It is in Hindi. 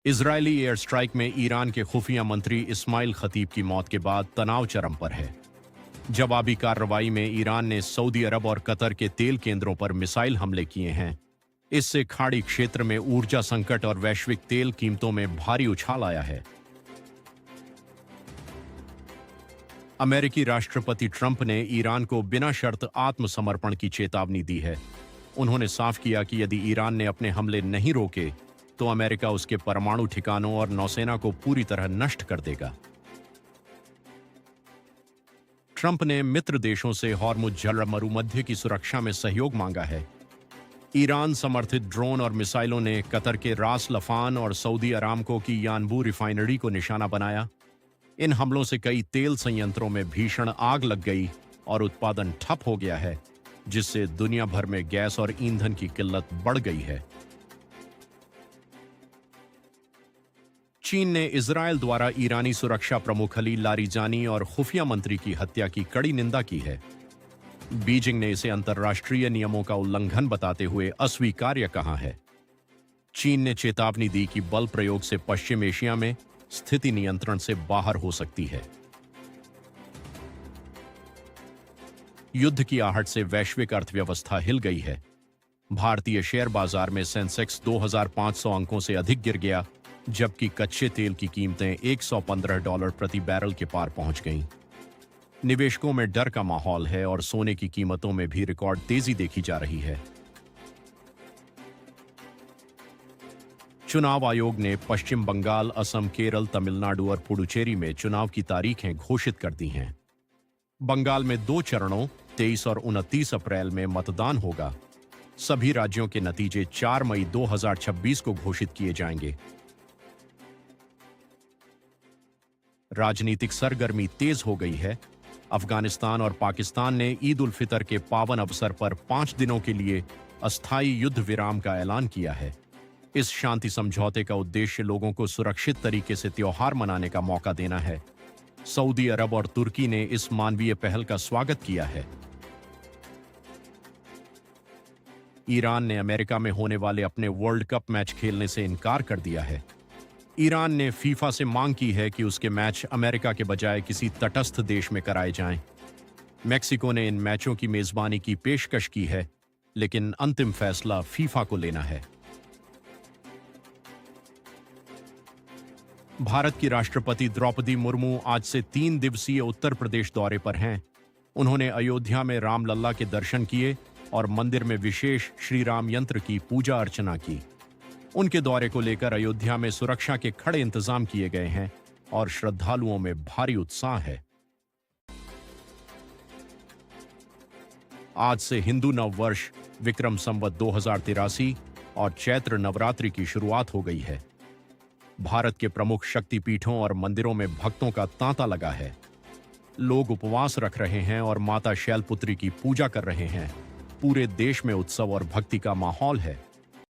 इजरायली एयर स्ट्राइक में ईरान के खुफिया मंत्री इस्माइल खतीब की मौत के बाद तनाव चरम पर है। जवाबी कार्रवाई में ईरान ने सऊदी अरब और कतर के तेल केंद्रों पर मिसाइल हमले किए हैं। इससे खाड़ी क्षेत्र में ऊर्जा संकट और वैश्विक तेल कीमतों में भारी उछाल आया है। अमेरिकी राष्ट्रपति ट्रंप ने ईरान को बिना शर्त आत्मसमर्पण की चेतावनी दी है। उन्होंने साफ किया कि यदि ईरान ने अपने हमले नहीं रोके तो अमेरिका उसके परमाणु ठिकानों और नौसेना को पूरी तरह नष्ट कर देगा। ट्रंप ने मित्र देशों से हॉर्मुज जल मरुमध्य की सुरक्षा में सहयोग मांगा है। ईरान समर्थित ड्रोन और मिसाइलों ने कतर के रास लफान और सऊदी अरामको की यानबू रिफाइनरी को निशाना बनाया। इन हमलों से कई तेल संयंत्रों में भीषण आग लग गई और उत्पादन ठप हो गया है, जिससे दुनिया भर में गैस और ईंधन की किल्लत बढ़ गई है। चीन ने इजरायल द्वारा ईरानी सुरक्षा प्रमुख अली लारिजानी और खुफिया मंत्री की हत्या की कड़ी निंदा की है। बीजिंग ने इसे अंतर्राष्ट्रीय नियमों का उल्लंघन बताते हुए अस्वीकार्य कहा है। चीन ने चेतावनी दी कि बल प्रयोग से पश्चिम एशिया में स्थिति नियंत्रण से बाहर हो सकती है। युद्ध की आहट से वैश्विक अर्थव्यवस्था हिल गई है। भारतीय शेयर बाजार में सेंसेक्स 2500 अंकों से अधिक गिर गया, जबकि कच्चे तेल की कीमतें $115 प्रति बैरल के पार पहुंच गईं। निवेशकों में डर का माहौल है और सोने की कीमतों में भी रिकॉर्ड तेजी देखी जा रही है। चुनाव आयोग ने पश्चिम बंगाल, असम, केरल, तमिलनाडु और पुडुचेरी में चुनाव की तारीखें घोषित कर दी हैं। बंगाल में 2 चरणों 23 और 29 अप्रैल में मतदान होगा। सभी राज्यों के नतीजे 4 मई 2026 को घोषित किए जाएंगे। राजनीतिक सरगर्मी तेज हो गई है। अफगानिस्तान और पाकिस्तान ने ईद उल फितर के पावन अवसर पर 5 दिनों के लिए अस्थायी युद्ध विराम का ऐलान किया है। इस शांति समझौते का उद्देश्य लोगों को सुरक्षित तरीके से त्योहार मनाने का मौका देना है। सऊदी अरब और तुर्की ने इस मानवीय पहल का स्वागत किया है। ईरान ने अमेरिका में होने वाले अपने वर्ल्ड कप मैच खेलने से इनकार कर दिया है। ईरान ने फीफा से मांग की है कि उसके मैच अमेरिका के बजाय किसी तटस्थ देश में कराए जाएं। मेक्सिको ने इन मैचों की मेजबानी की पेशकश की है, लेकिन अंतिम फैसला फीफा को लेना है। भारत की राष्ट्रपति द्रौपदी मुर्मू आज से 3 दिवसीय उत्तर प्रदेश दौरे पर हैं। उन्होंने अयोध्या में रामलल्ला के दर्शन किए और मंदिर में विशेष श्री राम यंत्र की पूजा अर्चना की। उनके दौरे को लेकर अयोध्या में सुरक्षा के कड़े इंतजाम किए गए हैं और श्रद्धालुओं में भारी उत्साह है। आज से हिंदू नव वर्ष विक्रम संवत 2083 और चैत्र नवरात्रि की शुरुआत हो गई है। भारत के प्रमुख शक्तिपीठों और मंदिरों में भक्तों का तांता लगा है। लोग उपवास रख रहे हैं और माता शैलपुत्री की पूजा कर रहे हैं। पूरे देश में उत्सव और भक्ति का माहौल है।